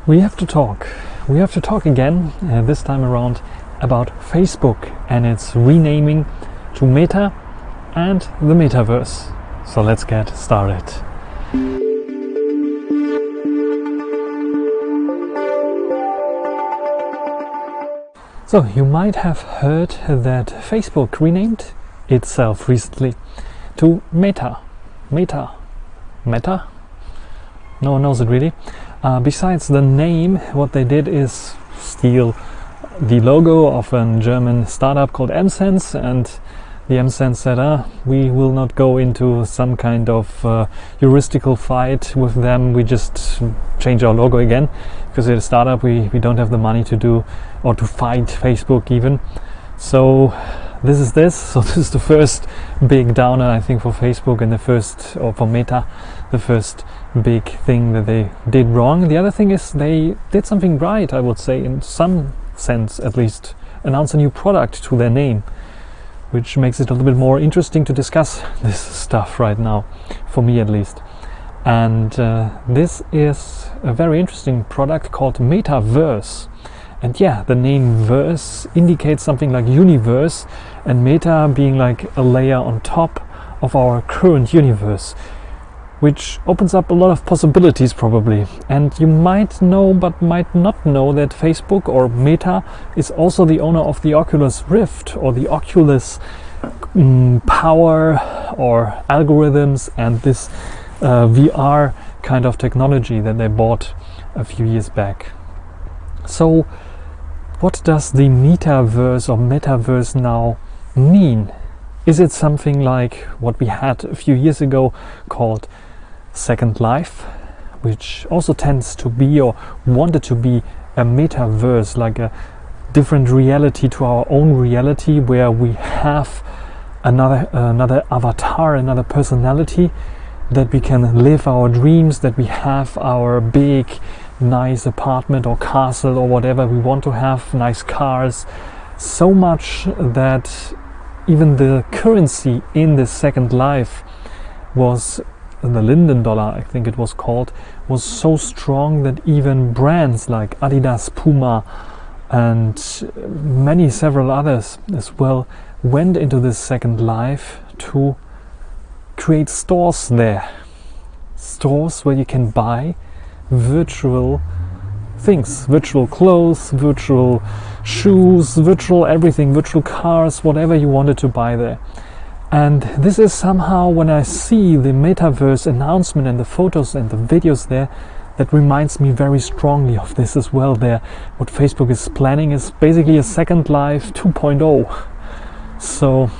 We have to talk. We have to talk again, this time around, about Facebook and its renaming to Meta and the Metaverse. So let's get started. So you might have heard that Facebook renamed itself recently to Meta. Meta? No one knows it really. Besides the name, what they did is steal the logo of a German startup called M-Sense, and the M-Sense said, we will not go into some kind of heuristical fight with them, we just change our logo again, because it's a startup, we don't have the money to do, or to fight Facebook even. So this is the first big downer, I think, for Facebook, and for Meta, the first big thing that they did wrong. The other thing is they did something right, I would say, in some sense at least, announce a new product to their name, which makes it a little bit more interesting to discuss this stuff right now, for me at least. And this is a very interesting product called Metaverse. And yeah, the name verse indicates something like universe, and meta being like a layer on top of our current universe, which opens up a lot of possibilities probably. And you might know but might not know that Facebook, or Meta, is also the owner of the Oculus Rift, or the Oculus power or algorithms, and this VR kind of technology that they bought a few years back. So what does the Metaverse or Metaverse now mean? Is it something like what we had a few years ago called Second Life, which also tends to be, or wanted to be, a metaverse, like a different reality to our own reality, where we have another avatar, another personality, that we can live our dreams, that we have our big nice apartment or castle or whatever we want to have, nice cars, so much that even the currency in this Second Life was the Linden dollar, I think it was called, was so strong that even brands like Adidas, Puma, and several others as well went into this Second Life to create stores there. Stores where you can buy virtual things, virtual clothes, virtual shoes, virtual everything, virtual cars, whatever you wanted to buy there. And this is somehow, when I see the Metaverse announcement and the photos and the videos there, that reminds me very strongly of this as well there. What Facebook is planning is basically a Second Life 2.0. So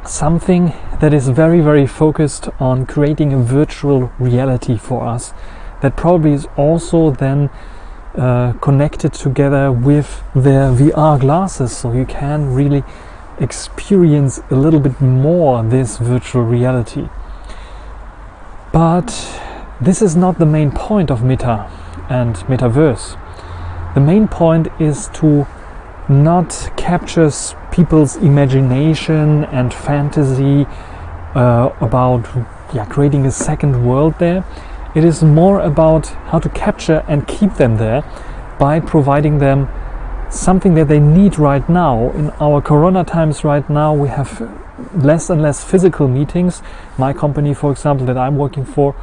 something that is very, very focused on creating a virtual reality for us, that probably is also then connected together with their VR glasses, so you can really experience a little bit more this virtual reality. But this is not the main point of Meta and Metaverse. The main point is to not capture people's imagination and fantasy about creating a second world there. It is more about how to capture and keep them there by providing them something that they need right now. In our corona times right now, we have less and less physical meetings. My company, for example, that I'm working for,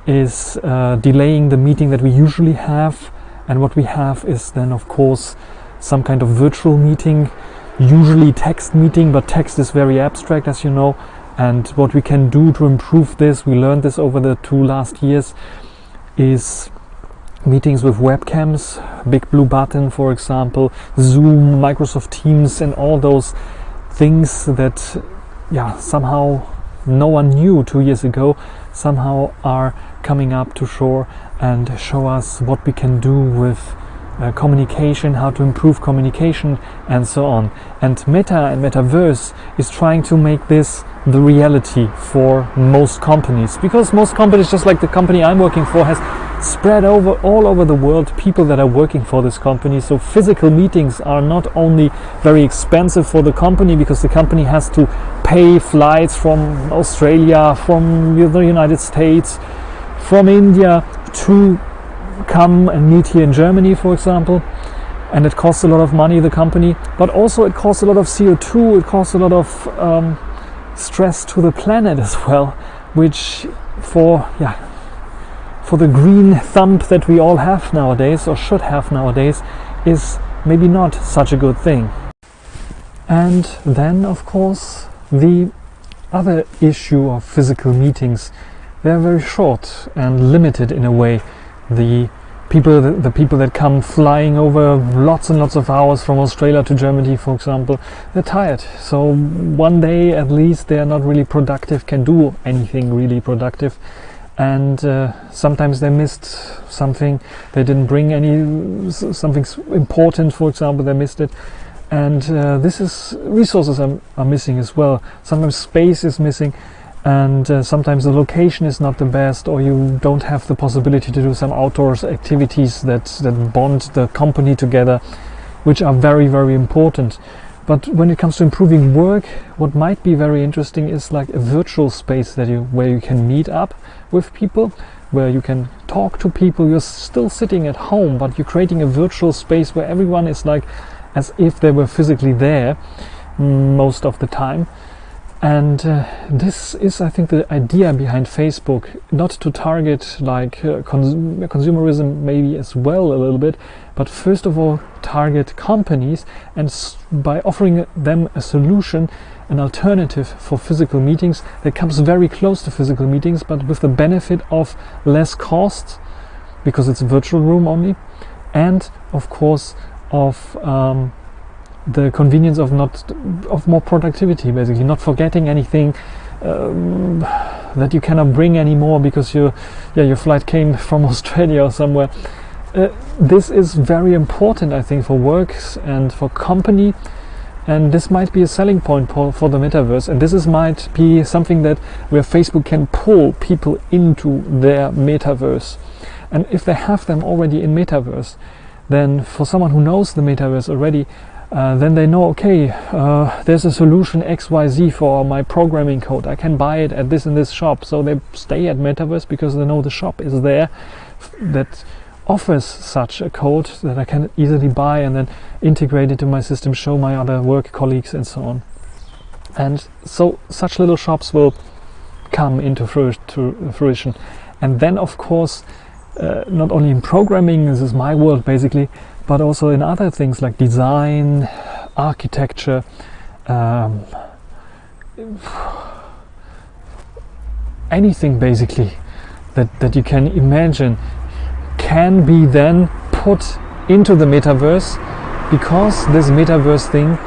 is delaying the meeting that we usually have, and what we have is then, of course, some kind of virtual meeting, usually text meeting, but text is very abstract, as you know. And what we can do to improve this, we learned this over the 2 last years, is meetings with webcams, Big Blue Button, for example, Zoom, Microsoft Teams, and all those things that somehow no one knew 2 years ago, somehow are coming up to shore and show us what we can do with communication, how to improve communication, and so on. And Meta and Metaverse is trying to make this the reality for most companies, because most companies, just like the company I'm working for, has spread all over the world people that are working for this company. So physical meetings are not only very expensive for the company, because the company has to pay flights from Australia, from the United States, from India to come and meet here in Germany, for example, and it costs a lot of money, the company, but also it costs a lot of CO2, it costs a lot of stress to the planet as well, which for the green thumb that we all have nowadays, or should have nowadays, is maybe not such a good thing. And then, of course, the other issue of physical meetings, they're very short and limited in a way. The people that come flying over lots and lots of hours from Australia to Germany, for example, they're tired. So one day at least they are not really productive, can do anything really productive. And sometimes they missed something, they didn't bring something important, for example, they missed it. And this is resources are missing as well. Sometimes space is missing, and sometimes the location is not the best, or you don't have the possibility to do some outdoors activities that bond the company together, which are very, very important. But when it comes to improving work, what might be very interesting is like a virtual space where you can meet up with people, where you can talk to people. You're still sitting at home, but you're creating a virtual space where everyone is like as if they were physically there most of the time. And this is, I think, the idea behind Facebook, not to target like consumerism maybe as well a little bit, but first of all target companies, and by offering them a solution, an alternative for physical meetings that comes very close to physical meetings, but with the benefit of less cost, because it's a virtual room only, and of course of the convenience of more productivity, basically not forgetting anything that you cannot bring anymore because your flight came from Australia or somewhere. This is very important, I think, for works and for company, and this might be a selling point for the metaverse, and might be something where Facebook can pull people into their metaverse. And if they have them already in metaverse, then for someone who knows the metaverse already, then they know, okay, there's a solution XYZ for my programming code. I can buy it at this and this shop. So they stay at metaverse because they know the shop is there that offers such a code that I can easily buy and then integrate into my system, show my other work colleagues and so on. And so such little shops will come into fruition. And then, of course, not only in programming, this is my world basically, but also in other things like design, architecture, anything basically that you can imagine can be then put into the metaverse, because this metaverse thing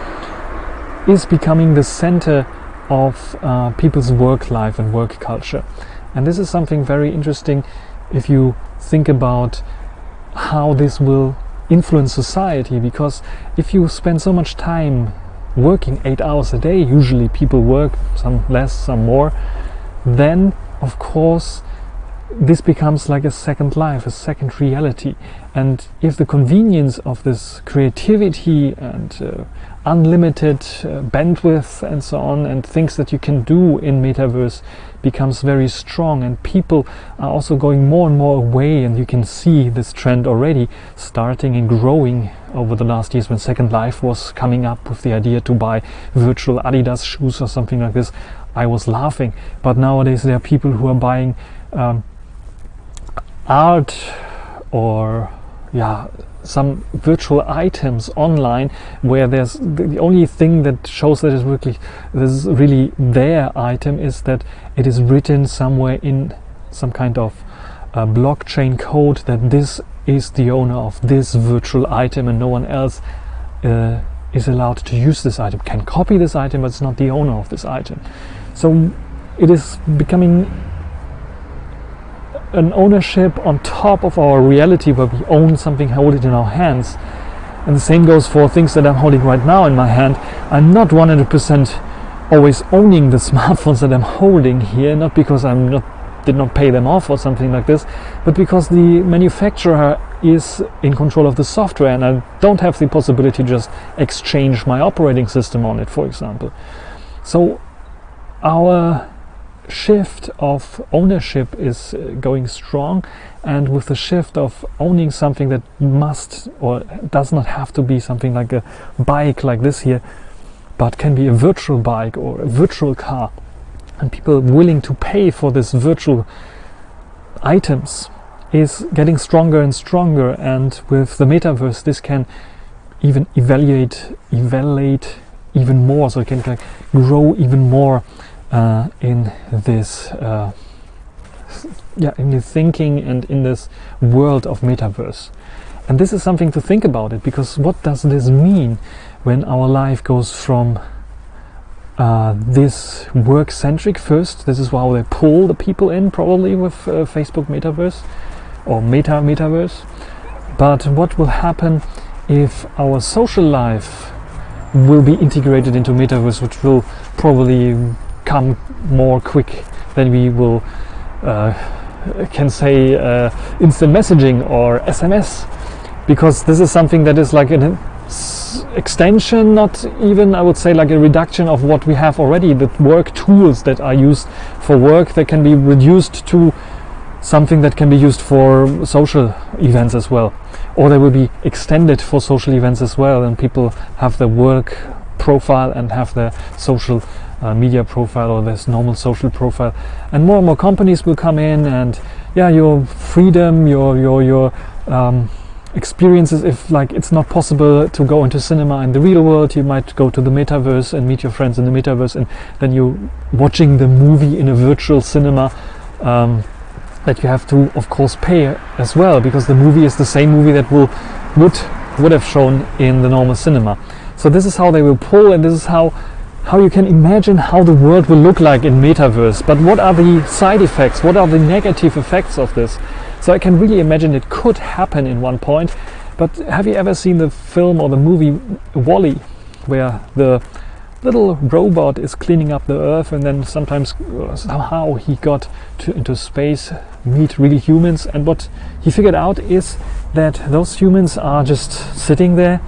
is becoming the center of people's work life and work culture. And this is something very interesting if you think about how this will influence society, because if you spend so much time working 8 hours a day, usually people work, some less, some more, then of course this becomes like a second life, a second reality. And if the convenience of this creativity and unlimited bandwidth and so on, and things that you can do in metaverse becomes very strong, and people are also going more and more away, and you can see this trend already starting and growing over the last years. When Second Life was coming up with the idea to buy virtual Adidas shoes or something like this, I was laughing. But nowadays there are people who are buying art or some virtual items online, where there's the only thing that shows that this is really their item is that it is written somewhere in some kind of blockchain code that this is the owner of this virtual item, and no one else is allowed to use this item, can copy this item, but it's not the owner of this item. So it is becoming an ownership on top of our reality, where we own something, hold it in our hands. And the same goes for things that I'm holding right now in my hand. I'm not 100% always owning the smartphones that I'm holding here, not because did not pay them off or something like this, but because the manufacturer is in control of the software, and I don't have the possibility to just exchange my operating system on it, for example. So our shift of ownership is going strong, and with the shift of owning something that must or does not have to be something like a bike like this here, but can be a virtual bike or a virtual car, and people willing to pay for this virtual items is getting stronger and stronger. And with the metaverse this can even evaluate even more, so it can like grow even more in this in the thinking and in this world of metaverse. And this is something to think about it, because what does this mean when our life goes from this work-centric first? This is how they pull the people in, probably with Facebook Metaverse or Metaverse. But what will happen if our social life will be integrated into Metaverse, which will probably come more quick than we will can say instant messaging or SMS, because this is something that is like an extension, not even, I would say, like a reduction of what we have already. The work tools that are used for work, they can be reduced to something that can be used for social events as well, or they will be extended for social events as well, and people have their work profile and have their social media profile or this normal social profile, and more companies will come in, and your freedom, your experiences, if like it's not possible to go into cinema in the real world, you might go to the metaverse and meet your friends in the metaverse, and then you're watching the movie in a virtual cinema that you have to of course pay as well, because the movie is the same movie that would have shown in the normal cinema. So this is how they will pull, and this is how you can imagine how the world will look like in metaverse. But what are the side effects? What are the negative effects of this? So I can really imagine it could happen in one point. But have you ever seen the film or the movie WALL-E, where the little robot is cleaning up the earth, and then sometimes somehow he got into space, meet real humans, and what he figured out is that those humans are just sitting there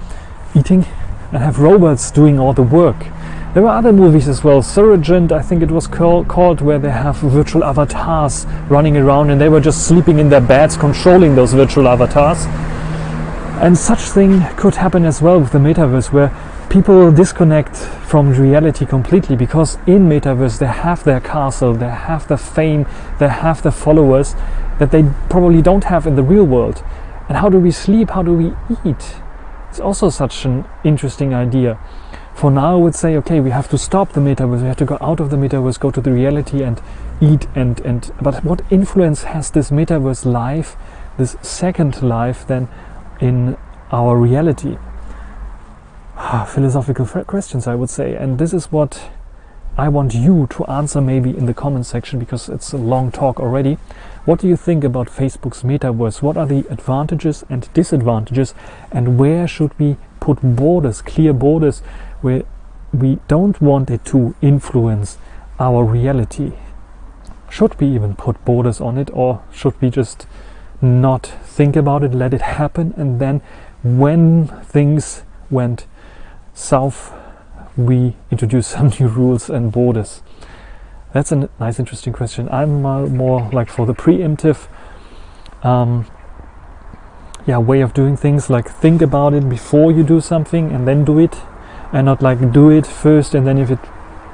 eating and have robots doing all the work. There were other movies as well, Surgeon, I think it was called, where they have virtual avatars running around, and they were just sleeping in their beds, controlling those virtual avatars. And such thing could happen as well with the metaverse, where people disconnect from reality completely, because in metaverse they have their castle, they have the fame, they have the followers that they probably don't have in the real world. And how do we sleep? How do we eat? It's also such an interesting idea. For now I would say, okay, we have to stop the metaverse, we have to go out of the metaverse, go to the reality and eat but what influence has this metaverse life, this second life, then in our reality? Philosophical questions, I would say, and this is what I want you to answer maybe in the comment section, because it's a long talk already. What do you think about Facebook's metaverse? What are the advantages and disadvantages, and where should we put borders, clear borders, where we don't want it to influence our reality? Should we even put borders on it, or should we just not think about it, let it happen, and then when things went south we introduce some new rules and borders? That's a nice, interesting question. I'm more like for the preemptive way of doing things, like think about it before you do something and then do it, and not like do it first and then if it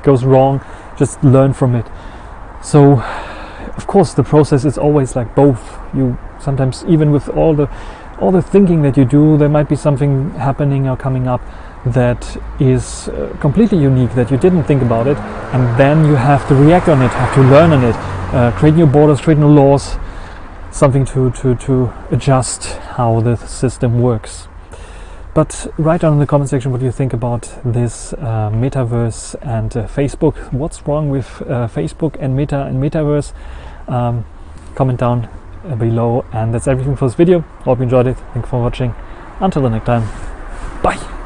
goes wrong just learn from it. So of course the process is always like both. You sometimes, even with all the thinking that you do, there might be something happening or coming up that is completely unique, that you didn't think about it, and then you have to react on it, have to learn on it, create new borders, create new laws, something to adjust how the system works. But write down in the comment section what you think about this metaverse and Facebook. What's wrong with Facebook and Meta and metaverse? Comment down below, and that's everything for this video. Hope you enjoyed it. Thank you for watching. Until the next time, bye.